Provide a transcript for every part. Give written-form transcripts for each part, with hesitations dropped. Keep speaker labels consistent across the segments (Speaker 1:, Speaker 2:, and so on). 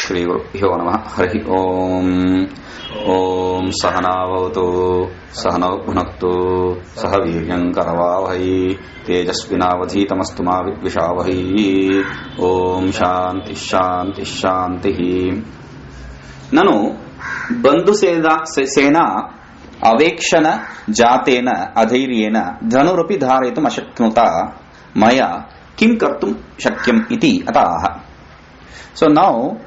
Speaker 1: श्रीगुरुभ्यो नमः। हरि ओम। ओम सहनावतु सहनौ भुनक्तु सह वीर्यं करवावहै तेजस्विनावधीतमस्तु मा विद्विषावहै। ओम शांति शांति शांति। ननु बन्धुसेना अवेक्षण जातेन अधैर्येण धनुरपि धारयितुम् अशक्नुता मया किं कर्तुं शक्यम् इति अतः। So now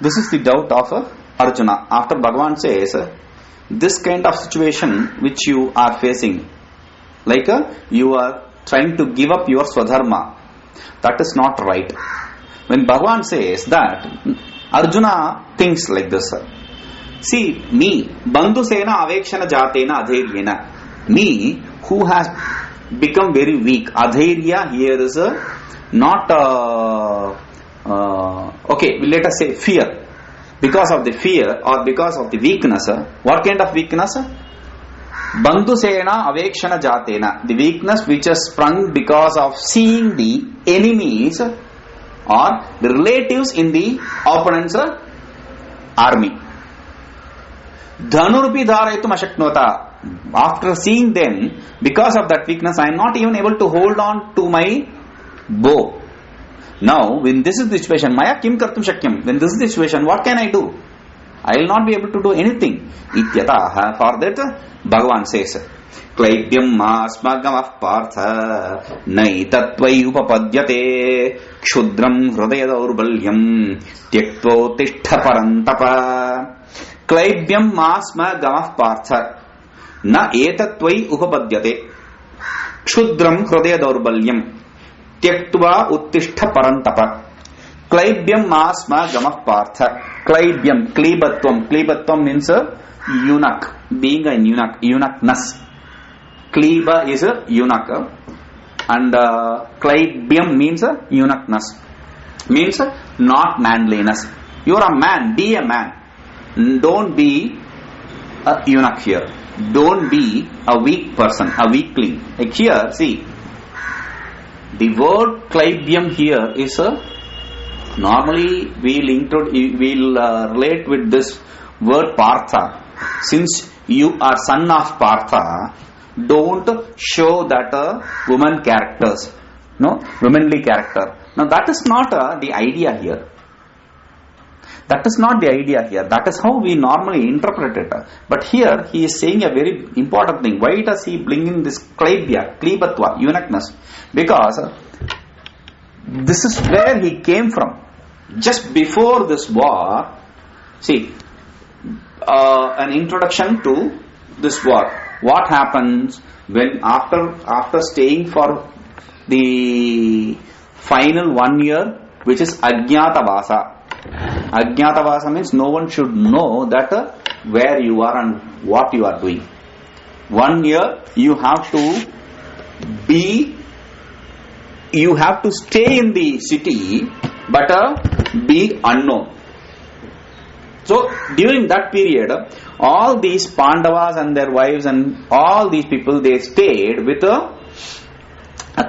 Speaker 1: this is the doubt of Arjuna. After Bhagavan says this kind of situation which you are facing, like you are trying to give up your swadharma, that is not right. When Bhagavan says that, Arjuna thinks like this. See, me, bandhusena avekshana jatena adhairyena, me who has become very weak. Adhairya here is not okay, let us say fear. Because of the fear or because of the weakness. What kind of weakness? Bandhusena avekshana jatena, the weakness which has sprung because of seeing the enemies or the relatives in the opponent's army. Dhanurupi dharayitum ashaknota. After seeing them, because of that weakness, I am not even able to hold on to my bow. Now, when this is the situation, Maya kim kartum shakyam. When this is the situation, what can I do? I will not be able to do anything. Ityataha. For that, Bhagavan says, Klaibyam asmagamah partha naitatvai upapadyate kshudram hridaya daurbalyam tyaktvo tishtha parantapa. Klaibyam asmagamah partha na etatvai upapadyate kshudram hridaya daurbalyam Tyaktva uttishta parantapa. Klaibyam asma gamah partha. Klaibyam, klibatvam. Klibatvam means a eunuch. Being a eunuch. Eunuchness. Kliba is a eunuch. And klaibyam means a eunuchness. Means not manliness. You are a man. Be a man. Don't be a eunuch here. Don't be a weak person. A weakling. Like here, see. The word klaibyam here is normally we'll relate with this word partha. Since you are son of partha, don't show that woman characters, no, womanly character. Now that is not the idea here. That is not the idea here. That is how we normally interpret it. But here he is saying a very important thing. Why does he bring in this klaibya, klibatva, eunuchness? Because this is where he came from. Just before this war, see, an introduction to this war. What happens when after staying for the final 1 year, which is Ajñātavāsa. Ajñātavāsa means no one should know that where you are and what you are doing. 1 year you have to stay in the city but be unknown. So during that period, all these Pandavas and their wives and all these people, they stayed with a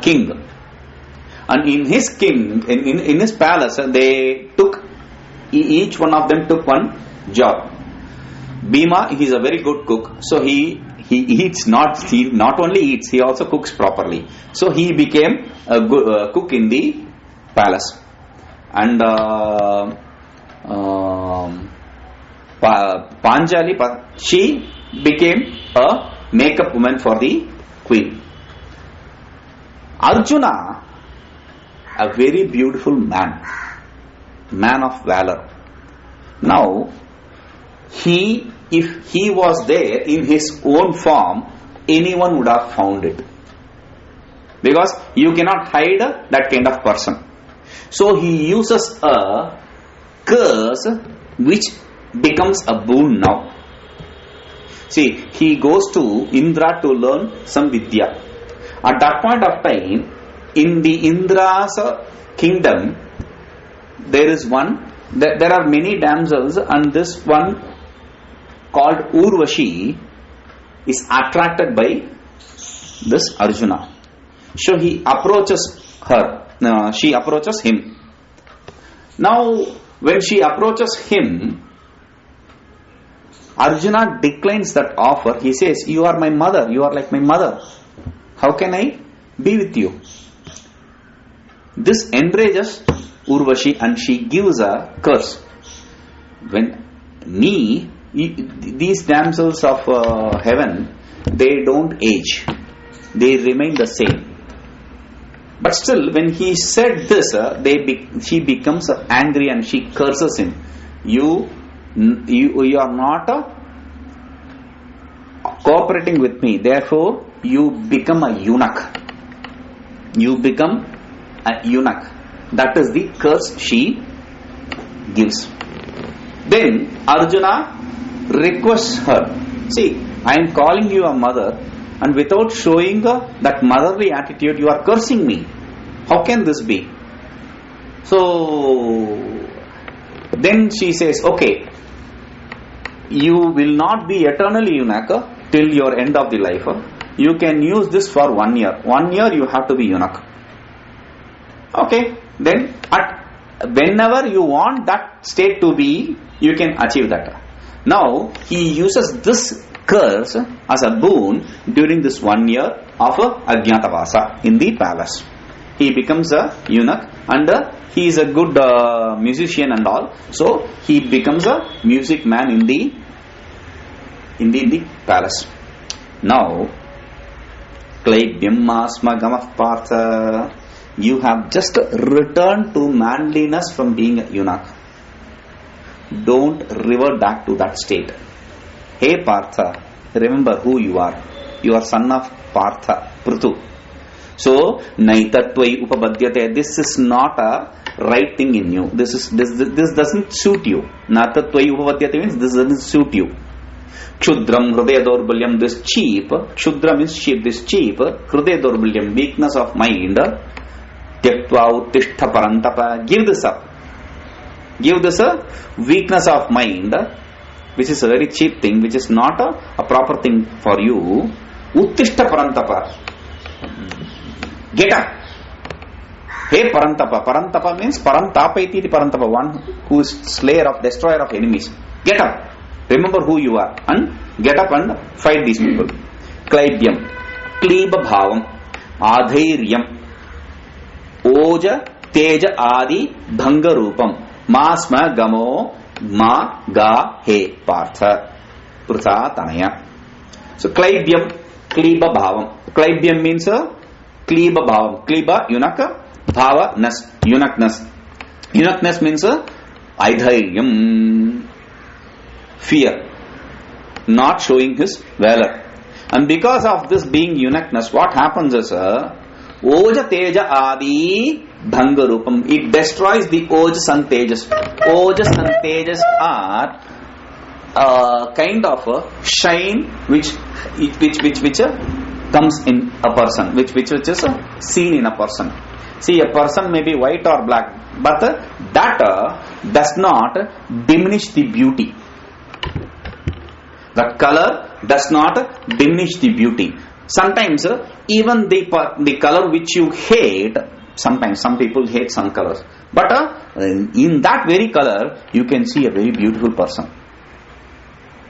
Speaker 1: king. And in his in his palace, they took, each one of them took one job. Bhima, he is a very good cook, so he eats he not only eats, he also cooks properly. So he became a good cook in the palace. And Panjali, she became a makeup woman for the queen. Arjuna, a very beautiful man of valor. Now, if he was there in his own form, anyone would have found it. Because you cannot hide that kind of person. So he uses a curse which becomes a boon now. See, he goes to Indra to learn some vidya. At that point of time, in the Indra's kingdom, there is one, there are many damsels, and this one called Urvashi is attracted by this Arjuna. So he approaches her, she approaches him. Now when she approaches him, Arjuna declines that offer. He says, "You are my mother, you are like my mother. How can I be with you?" This enrages Urvashi and she gives a curse. These damsels of heaven, they don't age. They remain the same. But still, when he said this, she becomes angry and she curses him. You are not cooperating with me. Therefore, you become a eunuch. You become a eunuch. That is the curse she gives. Then Arjuna requests her, "See, I am calling you a mother, and without showing that motherly attitude, you are cursing me. How can this be?" So then she says, "Okay, you will not be eternally eunuch till your end of the life. You can use this for 1 year. 1 year you have to be eunuch. Okay, then whenever you want that state to be, you can achieve that." Now he uses this curse as a boon during this 1 year of Ajnatavasa in the palace. He becomes a eunuch and he is a good musician and all. So he becomes a music man in the palace. Now, Klaibyam Asmagamah Partha, you have just returned to manliness from being a eunuch. Don't revert back to that state. Hey Partha, remember who you are. You are son of Partha, Prithu. So, Naitatvai Upabadyate, this is not a right thing in you. This doesn't suit you. Naitatvai Upabadyate means this doesn't suit you. Kshudram Hrudaya Dorbalyam, this cheap. Kshudra means cheap, this cheap. Hrudaya Dorbalyam, weakness of mind. Tyaktva Uttishta Parantapa, give this up. Give this a weakness of mind, which is a very cheap thing, which is not a proper thing for you. Uttishta Parantapa, get up. Hey Parantapa, Parantapa means Parantapa iti Parantapa, one who is slayer of, destroyer of enemies. Get up, remember who you are and get up and fight these people. Klaibyam, Kliba Bhavam, Adhairyam, Oja, Teja Adi, Bhanga Rupam, Masma Gamo, Ma Ga He Partha, Prutha Tanaya. So Klaibyam, Kliba Bhavam. Klaibyam means Kliba Bhavam. Kliba, eunuch, Bhava, nas, eunuchness. Eunuchness means Aidhairyam, fear, not showing his valor. And because of this being eunuchness, what happens is Oja Teja Adi Bhanga Rupam. It destroys the Ojas and Tejas. Ojas and Tejas are a kind of a shine which comes in a person, which is seen in a person. See, a person may be white or black, but that does not diminish the beauty. The color does not diminish the beauty. Sometimes even the color which you hate, sometimes some people hate some colors, but in that very color you can see a very beautiful person.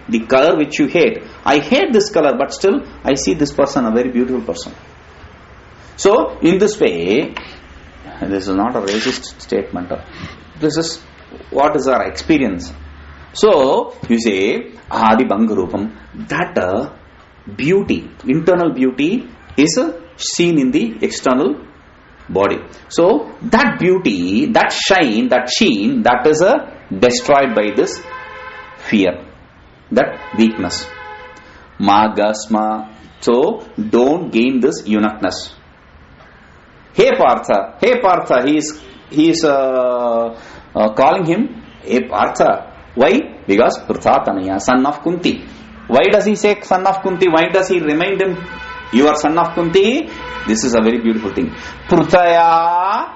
Speaker 1: The color which you hate, I hate this color, but still I see this person a very beautiful person. So in this way, this is not a racist statement. This is what is our experience. So you say Adi Bhanga Rupam, that beauty, internal beauty is seen in the external body. So that beauty, that shine, that sheen, that is destroyed by this fear, that weakness. Magasma. So don't gain this eunuchness. Hey Partha, he is calling him Hey Partha. Why? Because Pruthatanaya, son of Kunti. Why does he say son of Kunti? Why does he remind him, you are son of Kunti? This is a very beautiful thing. Prutaya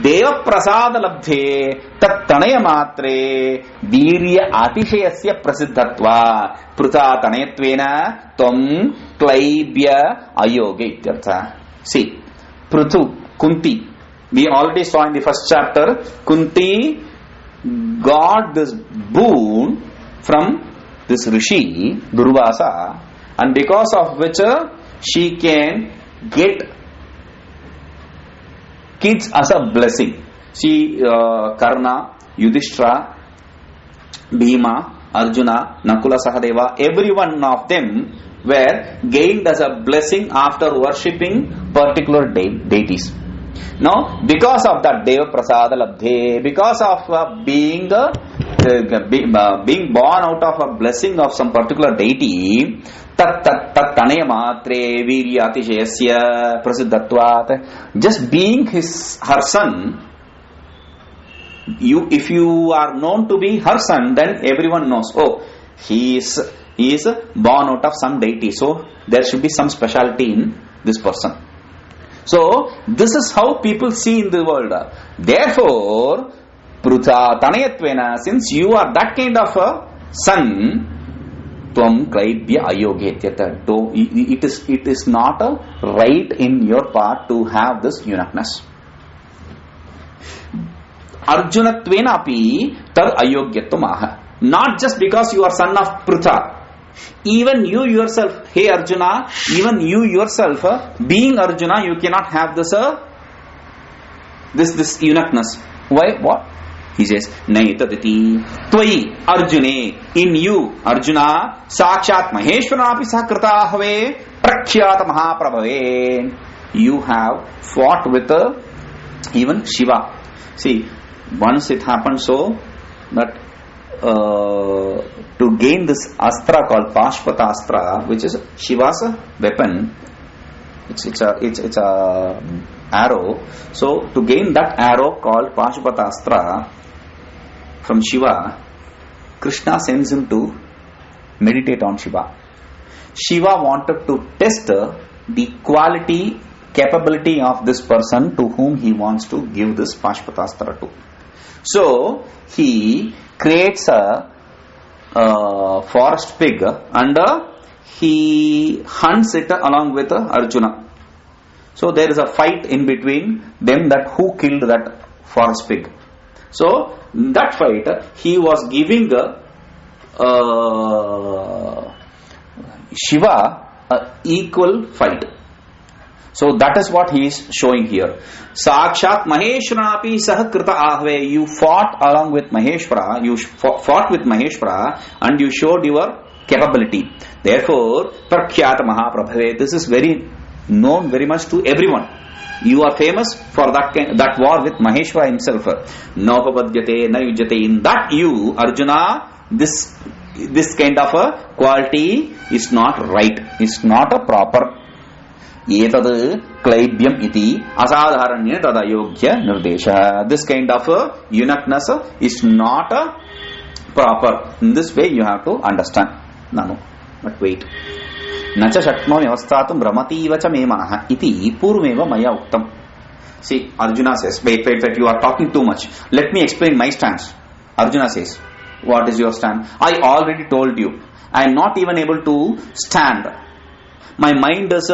Speaker 1: Deva Prasada Labdhe Tat Tanaya Matre Virya Atishayasya Prasiddhatva Prutha Tanayatvena Tom Klaibya Ayoga Ityartha. See, Pruthu, Kunti. We already saw in the first chapter, Kunti got this boon from this Rishi, Durvasa, and because of which she can get kids as a blessing. See, Karna, Yudhishthira, Bhima, Arjuna, Nakula, Sahadeva, every one of them were gained as a blessing after worshipping particular deities. Now, because of that Deva Prasada Labdhe, because of being born out of a blessing of some particular deity, tat tanaya matre virya atishayasya prasiddhatvat, just being her son, if you are known to be her son, then everyone knows, oh, he is born out of some deity, so there should be some speciality in this person. So this is how people see in the world. Therefore, Prutha Tanayatvena, since you are that kind of a son, Tvam Klaibhya Ayogetyata. It is not a right in your part to have this eunuchness. Arjunatvena api tad ayogyatvam. Not just because you are son of Prutha. Even you yourself, hey Arjuna, even you yourself, being Arjuna, you cannot have this eunuchness. Why? What? He says, Naitaditi Tvai Arjune, in you, Arjuna, Sakshat Maheshwara api sakrita have Prakhyata Mahaprabhave. You have fought with even Shiva. See, once it happened so that to gain this astra called Pashpata Astra, which is Shiva's weapon, it's a arrow. So to gain that arrow called Pashpata Astra from Shiva, Krishna sends him to meditate on Shiva. Shiva wanted to test the quality, capability of this person to whom he wants to give this Pashpata Astra to. So he creates a forest pig and he hunts it along with Arjuna. So there is a fight in between them that who killed that forest pig. So in that fight he was giving Shiva an equal fight. So that is what he is showing here. Sakshat Maheshwara api sahakrita ahve. You fought along with Maheshwara. You fought with Maheshwara and you showed your capability. Therefore, Prakhyata Mahaprabhave. This is very known very much to everyone. You are famous for that war with Maheshwara himself. Naupapadyate na yujyate. In that you, Arjuna, this kind of a quality is not right. It's not a proper. Etad Klaibhyam iti asadharanya tadayogya nirdesha. This kind of eunuchness is not proper. In this way you have to understand. Nanu. But wait. Nacha shakmo vyavastatum brahmati vacha me manaha iti purveva maya uktam. See, Arjuna says, wait, you are talking too much. Let me explain my stance. Arjuna says, what is your stand? I already told you. I am not even able to stand. My mind is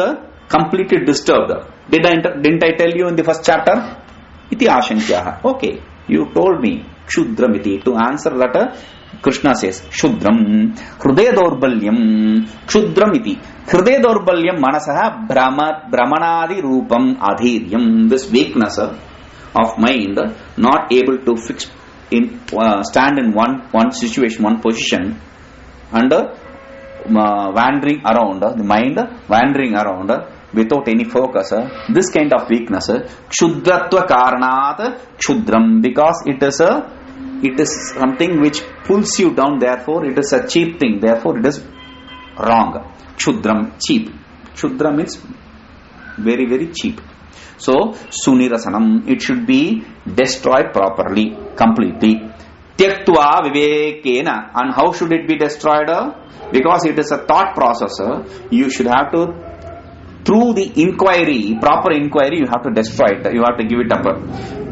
Speaker 1: completely disturbed. Didn't I tell you in the first chapter? Iti ashankyaha. Okay, you told me Kshudram iti. To answer that, Krishna says Kshudram Hrudaya Daurbalyam Kshudram iti. Hrudaya Daurbalyam Manasaha Brahmanadi Rupam Adhiryam. This weakness of mind, not able to fix in stand in one situation, one position, and wandering around, the mind wandering around without any focus. This kind of weakness, Kshudratva Karanat Kshudram, because it is something which pulls you down, therefore it is a cheap thing, therefore it is wrong. Kshudram, cheap. Kshudra means very, very cheap. So, Sunirasanam, it should be destroyed properly, completely. Tyaktva vivekena. And how should it be destroyed? Because it is a thought process. You should have to, through the inquiry, proper inquiry, you have to destroy it. You have to give it up.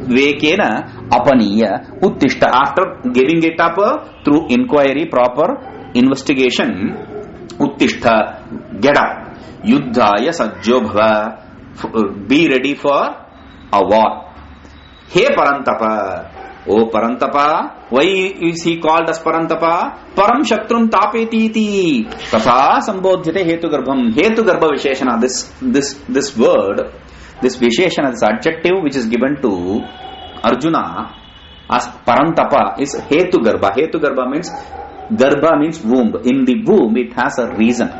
Speaker 1: Vivekena apaniya uttishta. After giving it up through inquiry, proper investigation, uttishta, get up. Yuddhaya sajjo bhava. Be ready for a war. Hey Parantapa, O Parantapa, why is he called as Parantapa? Param Shatrum Tapeti iti. Tatha Sambodhyate Hetu Garbham. Hetu Garbha Visheshana. This word, this Visheshana, this adjective which is given to Arjuna as Parantapa is Hetu Garbha. Hetu Garbha means womb. In the womb it has a reason.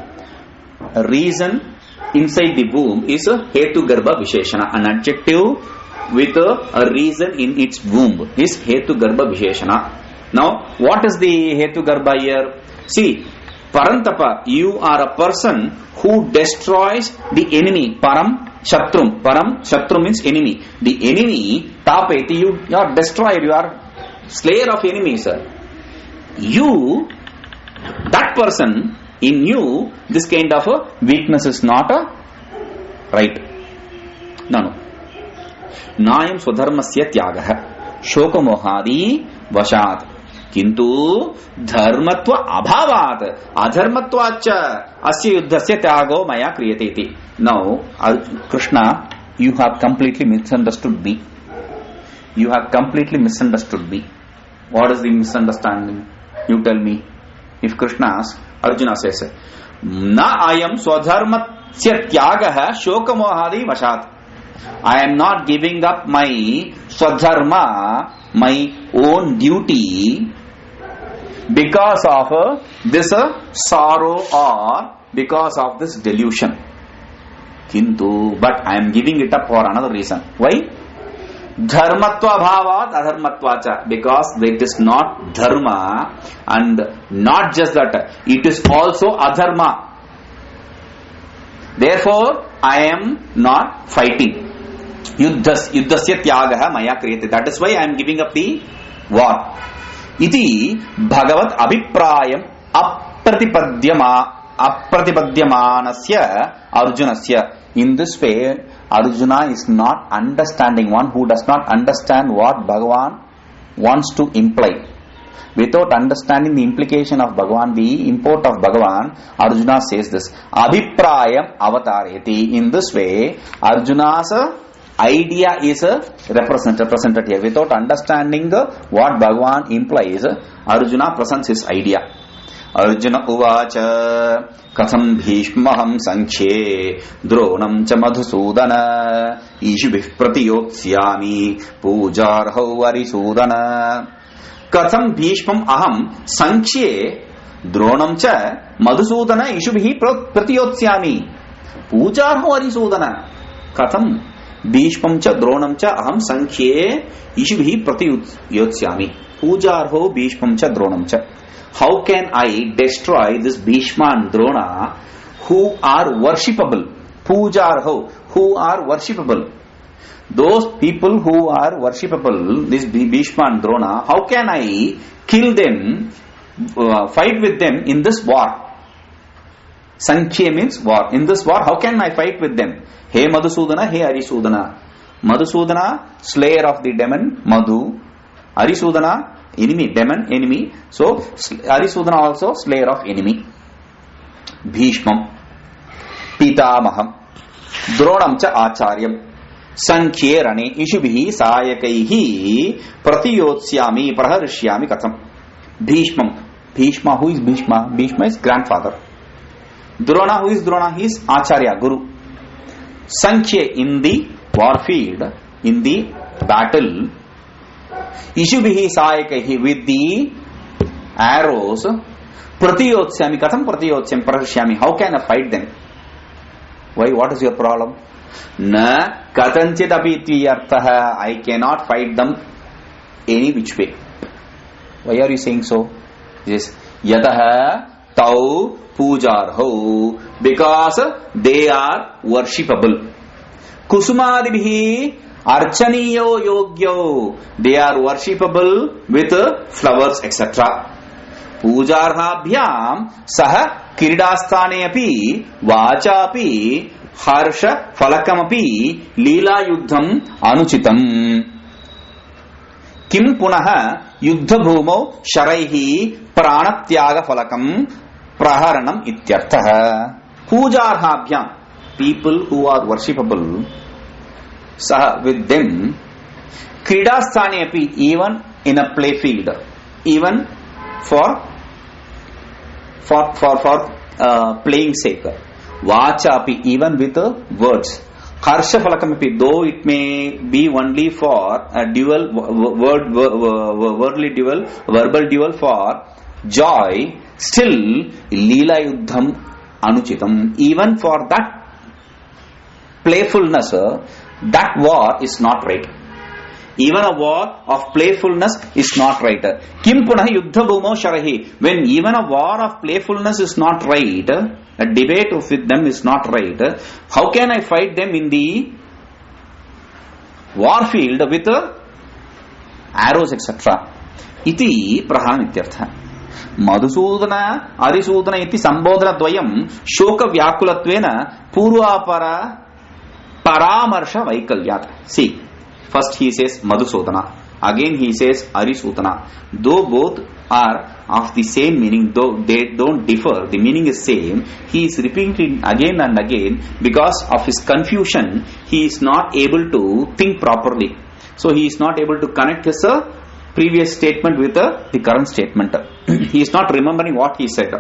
Speaker 1: A reason inside the womb is a Hetu Garbha Visheshana. An adjective with a reason in its womb is Hetu Garbha Visheshana. Now, what is the Hetu Garbha here? See, Parantapa, you are a person who destroys the enemy. Param Shatrum. Param Shatrum means enemy. The enemy, Tapeti, you are destroyer, you are slayer of enemies. You, that person, in you, this kind of a weakness is not a right. No. नायम स्वधर्मस्य त्यागः शोकमोहादि वशात् किंतु धर्मत्व अभावात् अधर्मत्वाच्च अस्य युद्धस्य त्यागो मया क्रियते इति. Now Krishna, you have completely misunderstood me. You have completely misunderstood me. What is the misunderstanding? You tell me. If Krishna asks, Arjuna says, na ayam swadharmasya tyagah shokamohadi vashat. I am not giving up my swadharma, my own duty, because of this sorrow or because of this delusion. Kintu, but I am giving it up for another reason. Why? Dharmatva bhavat adharmatvacha. Because it is not dharma, and not just that, it is also adharma. Therefore, I am not fighting. Yuddhasya tyagaha maya kriyate. That is why I am giving up the war. Iti bhagavat abhiprayam apratipadyamanasya arjunasya. In this way, Arjuna is not understanding, one who does not understand what Bhagavan wants to imply. Without understanding the implication of Bhagavan, the import of Bhagavan, Arjuna says this. Abhiprayam avatareti. In this way, Arjuna's idea is represented here. Without understanding what Bhagavan implies, Arjuna presents his idea. Arjuna uvacha katham bhishmaham sankhye dronam cha madhusudana ishubhih pratiyotsyami pujarhau varisudana. Katham bhishmam aham sankhye dronam cha madhusudana ishubhih pratiyotsyami pujarhau varisudana. Katham Bhishmam cha dronam cha aham sankhye ishubhi pratiyotsyami pujarho bhishmam cha dronam cha. How can I destroy this Bhishma and Drona who are worshipable? Pujarho, who are worshipable. Those people who are worshipable, this Bhishma and Drona, how can I kill them, fight with them in this war? Sankhya means war. In this war, how can I fight with them? Hey Madhusudana, hey Arisudana. Madhusudana, slayer of the demon, Madhu. Arisudana, enemy, demon, enemy. So, Arisudana also, slayer of enemy. Bhishmam, Pitamaham, Dronam cha Acharyam, Sankhye Rane, Ishubhi, Sayakaihi, Pratiyotsyami, Praharishyami Katham. Bhishmam. Bhishma, who is Bhishma? Bhishma is grandfather. Drona, who is Drona? He is Acharya, Guru. Sankhya, in the warfield, in the battle. Ishubhihi Sayakahi, with the arrows. Pratiyotsyami, Katham Pratiyotsyam Praharishyami. How can I fight them? Why? What is your problem? Na Katanchit apiti arthaha. I cannot fight them any which way. Why are you saying so? Yes. Yataha Tau Pujarho, because they are worshipable. Kusumadibhi Archaniyo Yogyo, they are worshipable with flowers, etc. Pujarhabhyam Saha Kiridasthane api Vachapi Harsha Falakamapi Leela Yuddham Anuchitam. Kim Punaha Yuddha Bhumo Sharaihi Pranatyaga Falakam Praharanam Ityarthaha. Pujarhabhyam, people who are worshipable, Saha, with them, Kridasthane api, even in a play field, even for playing sake. Vachapi, even with words. Harsha falakamapi, though it may be only for a dual worldly dual, verbal dual for joy, still Leela Yuddham Anuchitam. Even for that playfulness, that war is not right. Even a war of playfulness is not right. Kim punah yuddha bhumo sharahi. When even a war of playfulness is not right, a debate with them is not right, how can I fight them in the war field with arrows, etc.? Iti prahan ityartha. Madhusudana, Arisudana iti sambodhana dvayam shoka vyakulatvena purvapara paramarsha vaikalyat. See, first he says Madhusudana, again he says Arisudana. Though both are of the same meaning, though they don't differ, the meaning is same, he is repeating again and again because of his confusion. He is not able to think properly. So he is not able to connect his previous statement with the current statement. He is not remembering what he said.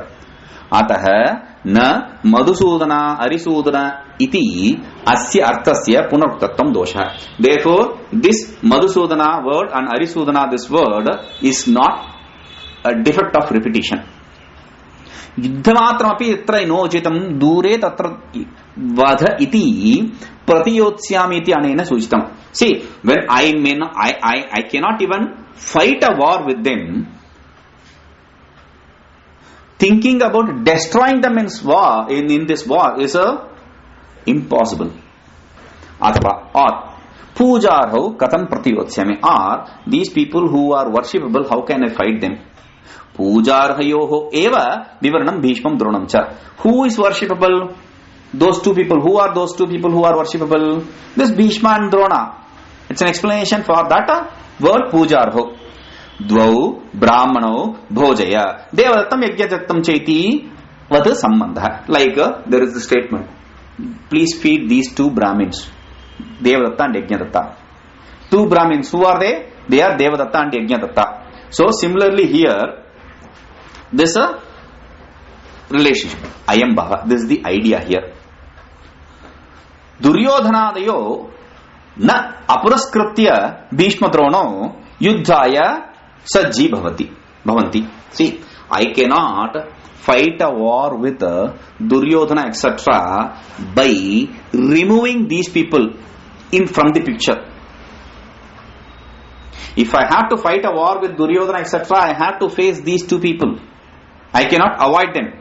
Speaker 1: Ataha na Madhusudana Arisudana iti asya arthasya punaruktatvam dosha. Therefore, this Madhusudana word and Arisudana, this word, is not a defect of repetition. Yuddhamatramapi yatra inochitam dure tatra vadha iti pratiyotsyami iti anena suchitam. See, when I cannot even fight a war with them, thinking about destroying them in this war is impossible. Athava, or pujarho katam pratiyotsyami, or these people who are worshipable, how can I fight them? Pujarhayoho eva vivaranam bhishmam dronam cha. Who is worshipable? Those two people. Who are those two people who are worshipable? This Bhishma and Drona. It's an explanation for that word pujarho. Dvau brahmano bhojaya devadattam yajnadattam chaiti vad sambandha. Like there is the statement, please feed these two Brahmins, Devadatta and Yajnadatta. Two Brahmins, who are they? They are Devadatta and Yajnadatta. So similarly here, this relationship, ayam bhava, this is the idea here. Duryodhanadayo na apuraskritya Bhishma Drono yuddhaya sajji bhavanti. See, I cannot fight a war with Duryodhana, etc. by removing these people from the picture. If I have to fight a war with Duryodhana, etc., I have to face these two people. I cannot avoid them.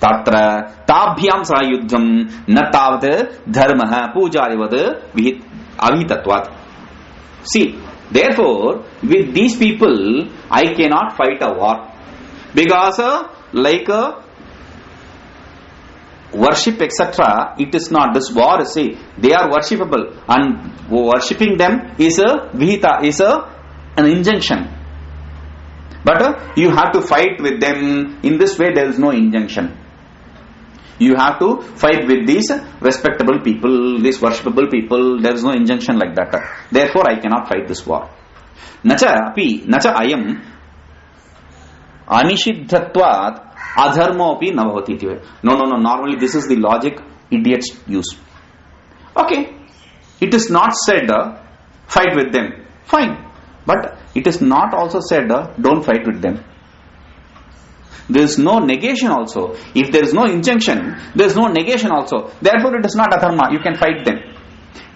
Speaker 1: Tatra tabhyam saha yuddham na tavat dharmah pujarivad avitatvat. See, therefore, with these people, I cannot fight a war. Because like worship, etc., it is not. This war, see, they are worshipable, and worshipping them is a vihita, is an injunction. But you have to fight with them. In this way, there is no injunction. You have to fight with these respectable people, these worshipable people. There is no injunction like that. Therefore, I cannot fight this war. Nacha ayam anishiddhatvat adharmopi navavati. No. Normally, this is the logic idiots use. Okay, it is not said fight with them. Fine, but it is not also said don't fight with them. There is no negation also. If there is no injunction, there is no negation also. Therefore, it is not adharma. You can fight them.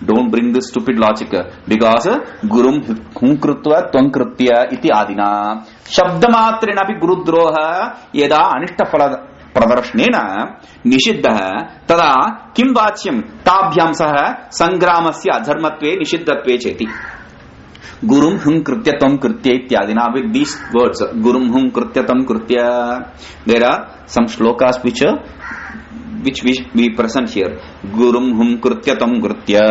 Speaker 1: Don't bring this stupid logic, because gurum hunkrutva tvankritya iti adina shabdamatrinapi gurudroha yada anishta phala pradarashnena nishiddha tada kim vachyam tabhyam saha sangramasya adharmatve nishiddhatve cheti. Gurum hum kritya tam kritya ityadina. With these words, gurum hum kritya tam kritya, there are some shlokas which we present here. Gurum hum kritya tam kritya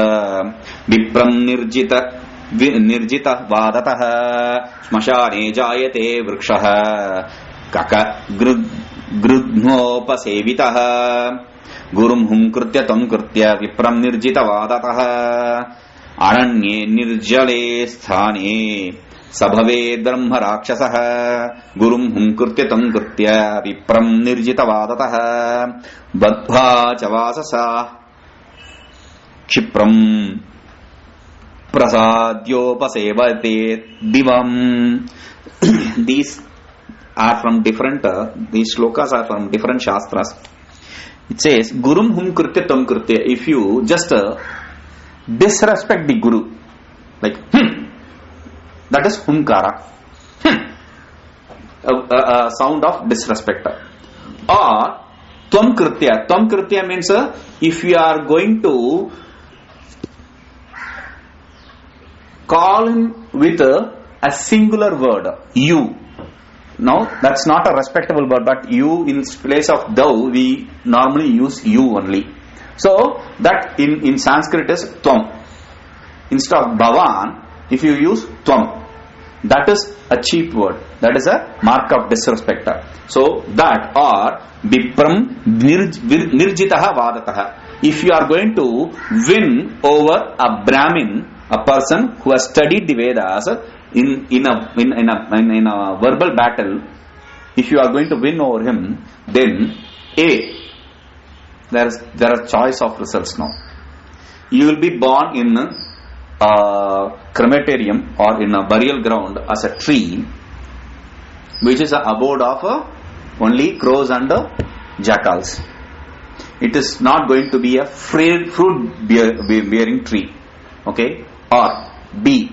Speaker 1: vipram nirjita vadataha smashane jayate vrikshaha kaka grudhnopasevitaha. Gurum hum kritya tam kritya vipram nirjita vadataha aranye nirjale sthane Sabhave Brahma Rakshasah Gurum Humkurtya Tam Kurtya Vipram Nirjita Vadatah Badbha Chavasasa Kshipram Prasadyopasevate Divam. These are from different, these shlokas are from different shastras. It says, Gurum hum krutya tam krutya. If you just disrespect the Guru, like, that is humkara. A sound of disrespect. Or, tvam krutya. Tvam krutya means, if you are going to call him with a singular word, you. Now, that's not a respectable word, but you in place of thou, we normally use you only. So, that in Sanskrit is tvam. Instead of bhavan, if you use tvam, that is a cheap word. That is a mark of disrespect. So, that or bipram nirjitaha vadataha. If you are going to win over a Brahmin, a person who has studied the Vedas, in a verbal battle, if you are going to win over him, then there are choice of results now. You will be born in a crematorium or in a burial ground as a tree, which is the abode of only crows and jackals. It is not going to be a fruit bearing tree. Okay? Or B.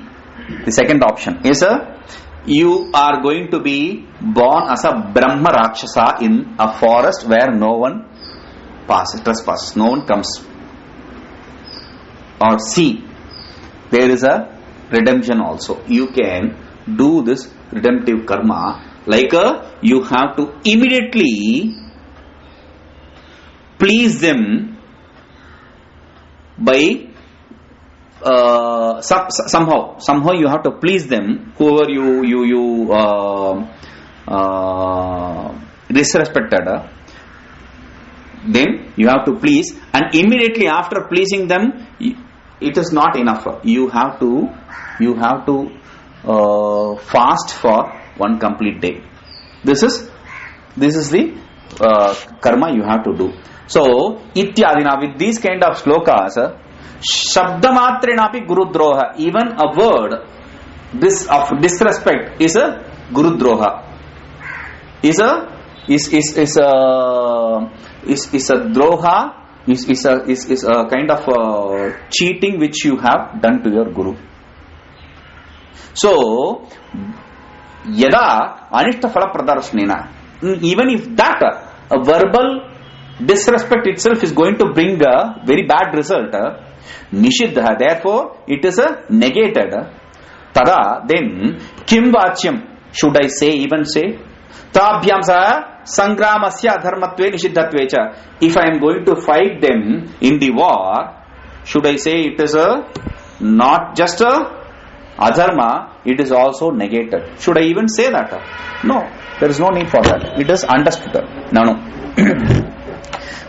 Speaker 1: The second option is you are going to be born as a Brahma Rakshasa in a forest where no one trespasses, no one comes. Or C, there is a redemption also. You can do this redemptive karma, like you have to immediately please them by somehow you have to please them, whoever you disrespected, then you have to please, and immediately after pleasing them, it is not enough. You have to fast for one complete day. This is the karma you have to do. So ityadina, with these kind of shlokas, Shabdamatrinapi Gurudroha, even a word this of disrespect is a Gurudroha. Is a droha, is a kind of cheating which you have done to your Guru. So yada anishta phala pradarashnena, even if that a verbal disrespect itself is going to bring a very bad result, nishiddha, therefore it is a negated. Tada, then kim vachyam, should I say, even say tabhyam sa sangramasya dharmatve nishiddhatvecha. If I am going to fight them in the war, should I say it is a not just a adharma, it is also negated? Should I even say that? No, there is no need for that. It is understood. No.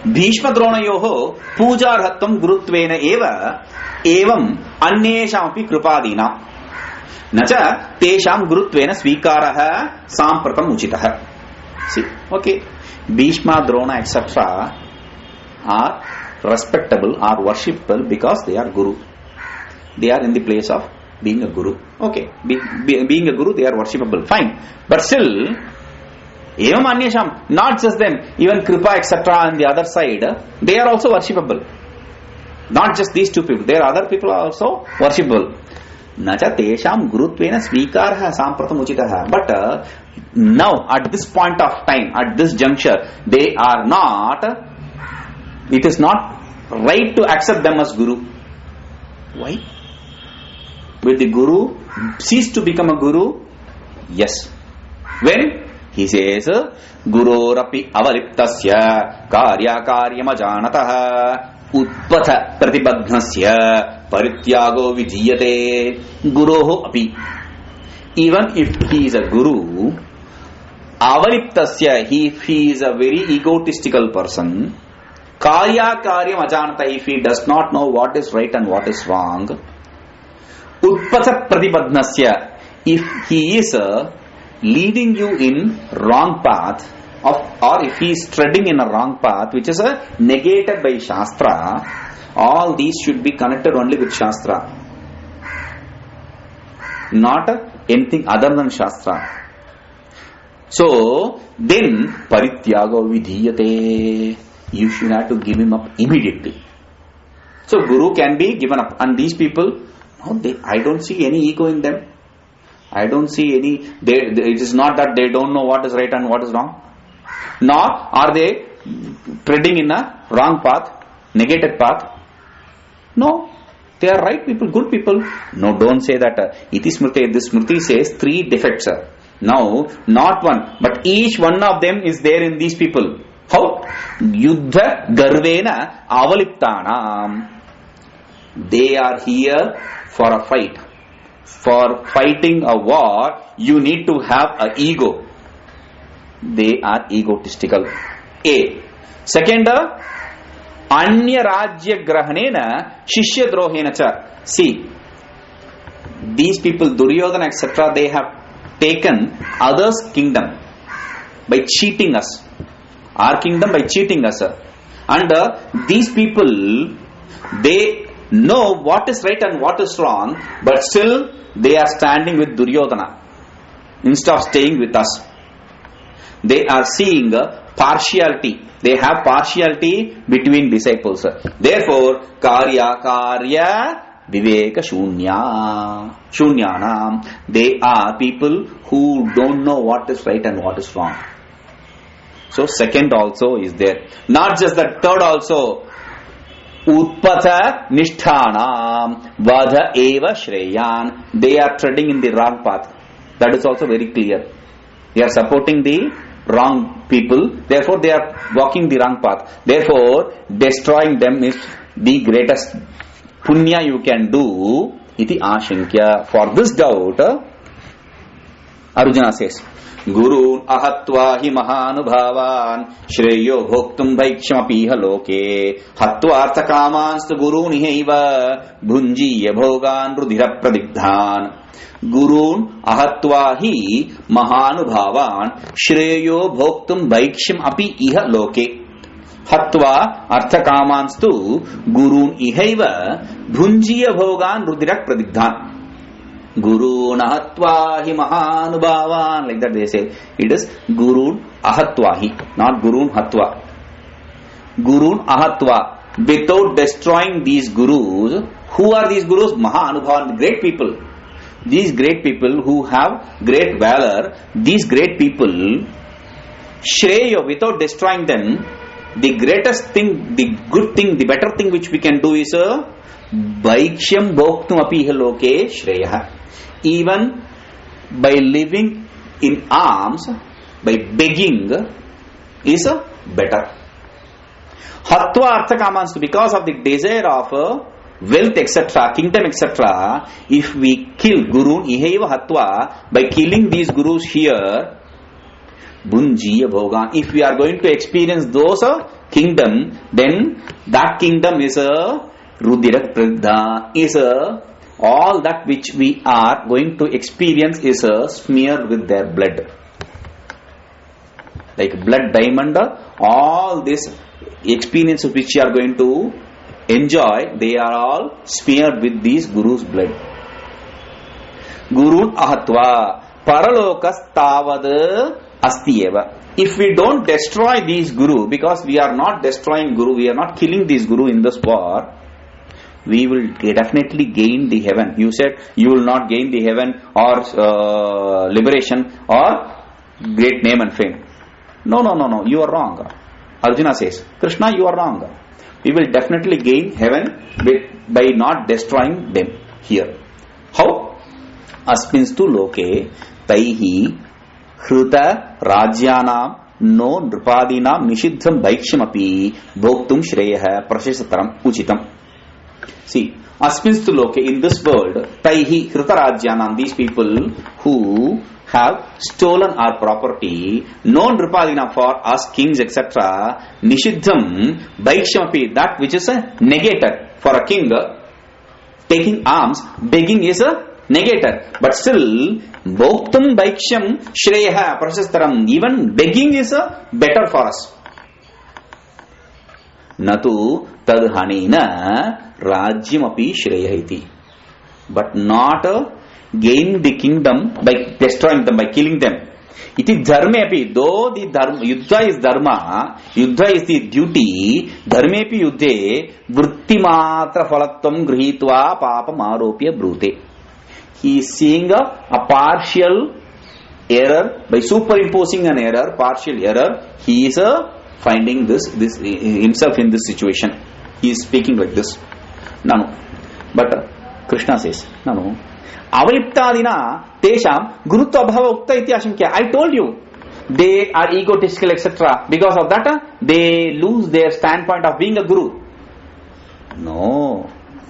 Speaker 1: Bhishma Dronayoho Pujarhattam Gurutvena Eva Evam Anneshamapi Krupadina Nacha Tesham Gurutvena Svikaraha Sampratam Uchitaha. See, okay. Bhishma, Drona, etc. are respectable, are worshipable because they are Guru. They are in the place of being a Guru. Okay. Being a Guru, they are worshipable. Fine. But still, Evam Anyasham, not just them, even Kripa, etc. on the other side, they are also worshipable. Not just these two people, there are other people also worshipable. Nacha tesham gurutvena svikarha sampratam uchitaha. But now, at this point of time, at this juncture, they are not, it is not right to accept them as Guru. Why? Will the Guru cease to become a Guru? Yes. When? He says, Gurorapi avaliptasya karya karyamajanataha utpatha pratibadhnasya parityago vijiyate guroho api. Even if he is a Guru, avaliptasya, if he is a very egotistical person, karya karyamajanata, if he does not know what is right and what is wrong, utpatha pratibadhnasya, if he is leading you in wrong path, or if he is treading in a wrong path, which is negated by Shastra, all these should be connected only with Shastra, not anything other than Shastra. So, then, parityago vidhiyate. You should have to give him up immediately. So, Guru can be given up. And these people, no, I don't see any ego in them. I don't see any, it is not that they don't know what is right and what is wrong. Nor are they treading in a wrong path, negated path. No, they are right people, good people. No, don't say that. Iti smriti, this smriti says 3 defects. Now, not one, but each one of them is there in these people. How? Yuddha garvena avaliptanam. They are here for a fight. For fighting a war, you need to have an ego. They are egotistical. A. Second, anya rajya grahanena shishya drohena cha. See, these people, Duryodhana, etc., they have taken others' kingdom by cheating us. Our kingdom by cheating us. And these people, they know what is right and what is wrong, but still they are standing with Duryodhana instead of staying with us. They are seeing partiality. They have partiality between disciples. Therefore, karya viveka shunyanam. They are people who don't know what is right and what is wrong. So second also is there. Not just that, third also. Utpatha nishthanam vadha eva shreyan. They are treading in the wrong path. That is also very clear. They are supporting the wrong people. Therefore, they are walking the wrong path. Therefore, destroying them is the greatest punya you can do. Iti ashankya. For this doubt, Arjuna says, Guru ahatva hi mahanubhavan shreyo bhoktum bhaikshamapiha loke hatva arthakamanstu guru nihaiva bhunjiya bhogan rudhira pradigdhan. Gurun ahatva hi mahanubhavan shreyo bhoktum bhaiksham api iha loke hatva arthakamanstu gurun ihaiva bhunjiya bhogan rudhira pradigdhan. Guru nahatvahi mahanubhavan, like that they say. It is Gurun ahatvahi, not Gurun hatva. Gurun ahatva, without destroying these gurus. Who are these gurus? Mahanubhavan, great people. These great people who have great valor, these great people, shreya, without destroying them, the greatest thing, the good thing, the better thing which we can do is Vaikshyam bhoktum apiha loke shreya. Even by living in alms, by begging, is better. Hatva arthakamanstu, because of the desire of wealth, etc., kingdom, etc., if we kill Guru, ihaiva hatva, by killing these gurus here, bunjiya bhogan, if we are going to experience those kingdom, then that kingdom is rudira pradigdha, is all that which we are going to experience is smeared with their blood. Like blood diamond, all this experiences which you are going to enjoy, they are all smeared with these gurus' blood. Gurun ahatva paralokas tavad astiyeva. If we don't destroy these guru, because we are not destroying guru, we are not killing these guru in this war, we will definitely gain the heaven. You said you will not gain the heaven or liberation or great name and fame. No, you are wrong. Arjuna says, Krishna, you are wrong. We will definitely gain heaven by not destroying them here. How? Asminstu loke taihi hruta rajyanam no nrupadinam nishiddham bhaikshamapi bhoktum shreya prashasataram uchitam. See, asminstu loke, in this world, taihi hrutarajyanam, these people who have stolen our property, non nrupadina, for us kings, etc., nishiddham bhaikshamapi, that which is negated for a king, taking alms, begging is negated. But still, bhoktum bhaikshyam shreya prasastaram. Even begging is better for us. Natu tadhanena rajyam api shreya iti. But not gain the kingdom by destroying them, by killing them. It is dharma api. Though the dharma, yuddha is dharma, yuddha is the duty, dharma api yuddhe vritti matra phalatvam grihitva papam aropya brute. He is seeing a partial error. By superimposing an error, partial error, he is finding this himself in this situation. He is speaking like this. No. But Krishna says, no. Avaliptadina tesham gurutva bhava ukta iti ashankya. I told you, they are egotistical, etc. Because of that, they lose their standpoint of being a guru. No.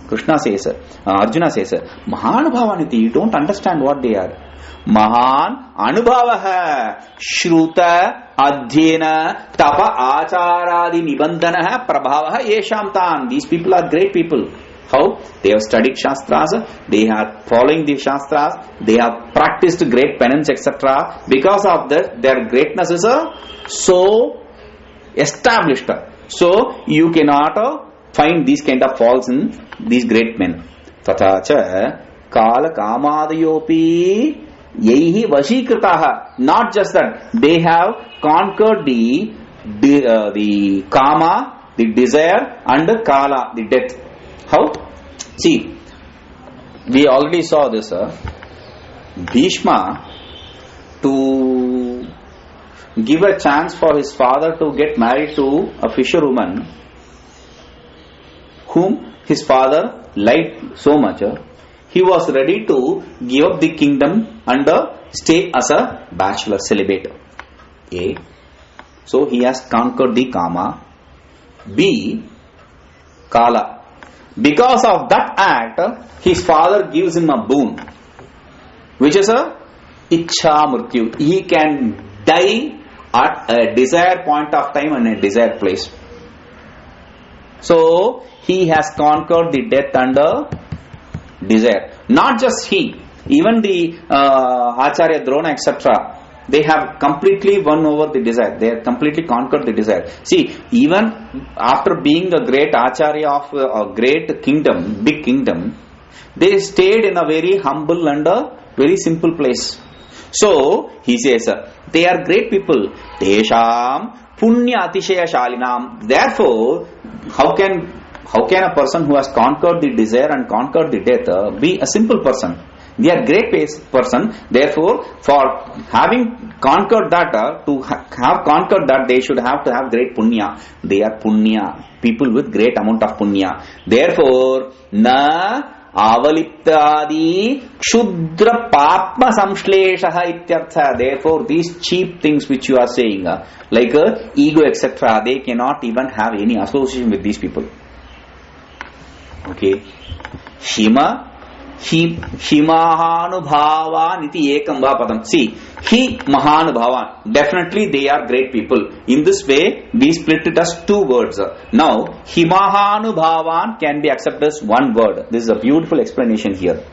Speaker 1: Krishna says, Arjuna says, Mahan Bhavaniti, you don't understand what they are. Mahan Anubhavaha Shruta Adhyena Tapa Acharadi Nibandhanaha Prabhavaha Yeshamtan. These people are great people. How? They have studied Shastras, they are following the Shastras, they have practiced great penance, etc. Because of that, their greatness is so established. So, you cannot find these kind of faults in these great men. Tatacha Kala Kamadayopi Yehi Vashikritaha. Not just that, they have conquered the Kama, the desire, and the Kala, the death. How? See, we already saw this. Bhishma, to give a chance for his father to get married to a fisherwoman whom his father liked so much, he was ready to give up the kingdom and stay as a bachelor celibate. A. So he has conquered the Kama. B. Kala. Because of that act, his father gives him a boon, which is a Ichha Mrityu. He can die at a desired point of time and a desired place. So, he has conquered the death and desire. Not just he, even the Acharya Drona, etc. They have completely won over the desire. They have completely conquered the desire. See, even after being a great Acharya of a great kingdom, big kingdom, they stayed in a very humble and a very simple place. So, he says, they are great people. Tesham punya atishaya shalinam. Therefore, how can a person who has conquered the desire and conquered the death be a simple person? They are great person. Therefore, for having conquered that, to have conquered that, they should have to have great punya. They are punya, people with great amount of punya. Therefore, na avaliptadi kshudra papma samshleshaha ityartha. Therefore, these cheap things which you are saying, like ego, etc., they cannot even have any association with these people. Okay. Himahanubhava niti ekam va padam. See, Hi Mahanubhava. Definitely they are great people. In this way, we split it as two words. Now, Himahanubhavan can be accepted as one word. This is a beautiful explanation here.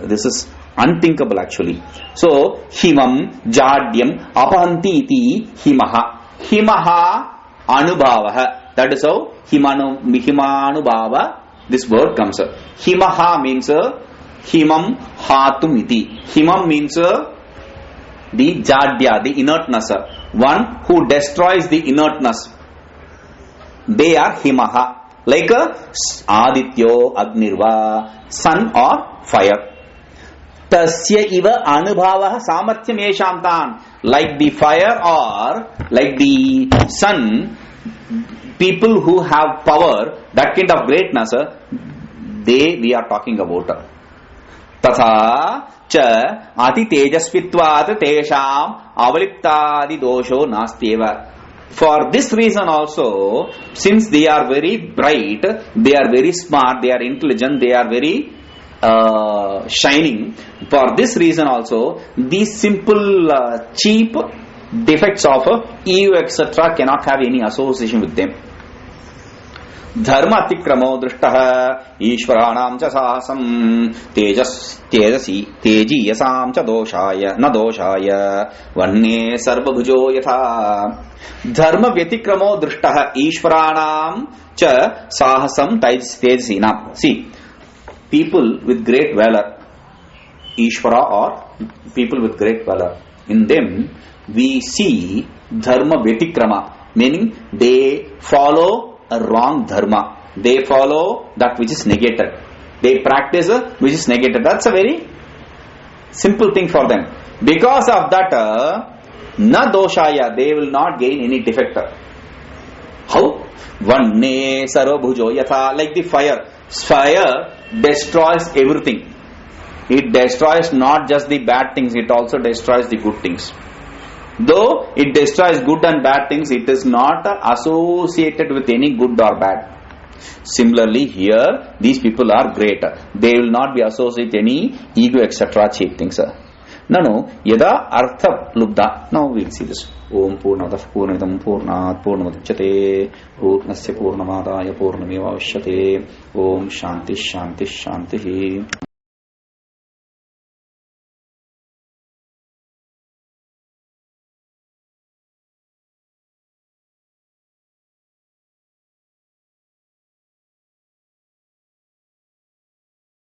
Speaker 1: This is unthinkable actually. So, Himam, Jadyam, Apahanti iti Himaha. Himaha Anubhavaha. That is how Himanubhava, this word comes. Himaha means Himam Hatum iti. Himam means the Jadya, the inertness. One who destroys the inertness. They are Himaha. Like Adityo, Agnirva, sun or fire. Tasya iva anubhava samarthyam yeshamtan. Like the fire or like the sun, people who have power, that kind of greatness, we are talking about. Tatha cha ati tejasvitvat tesham avaliptadi dosho nastyeva. For this reason also, since they are very bright, they are very smart, they are intelligent, they are very shining, for this reason also, these simple cheap defects of ego, etc. cannot have any association with them. धर्म अतिक्रमो दृष्टः ईश्वराणां च साहसं तेजीयसां च दोषाय न दोषाय वह्ने सर्वभुजो यथा धर्म व्यतिक्रमो दृष्टः ईश्वराणां च साहसं Tejasi. Now see, people with great valor, Ishvara or people with great valor, in them we see dharma vyatikrama, meaning they follow a wrong dharma. They follow that which is negated. They practice which is negated. That's a very simple thing for them. Because of that, na doshaya, they will not gain any defect. How? Vanne sarvabhujo yatha, like the fire. Fire destroys everything. It destroys not just the bad things, it also destroys the good things. Though it destroys good and bad things, it is not associated with any good or bad. Similarly here, these people are great. They will not be associated with any ego, etc. cheap things. Nanu yada artha lubdha. Now we will see this. Om Purnamadah Purnamidam Purnat Purnamudachyate Purnasya Purnamadaya Purnameva Vashyate. Om Shanti Shanti Shanti.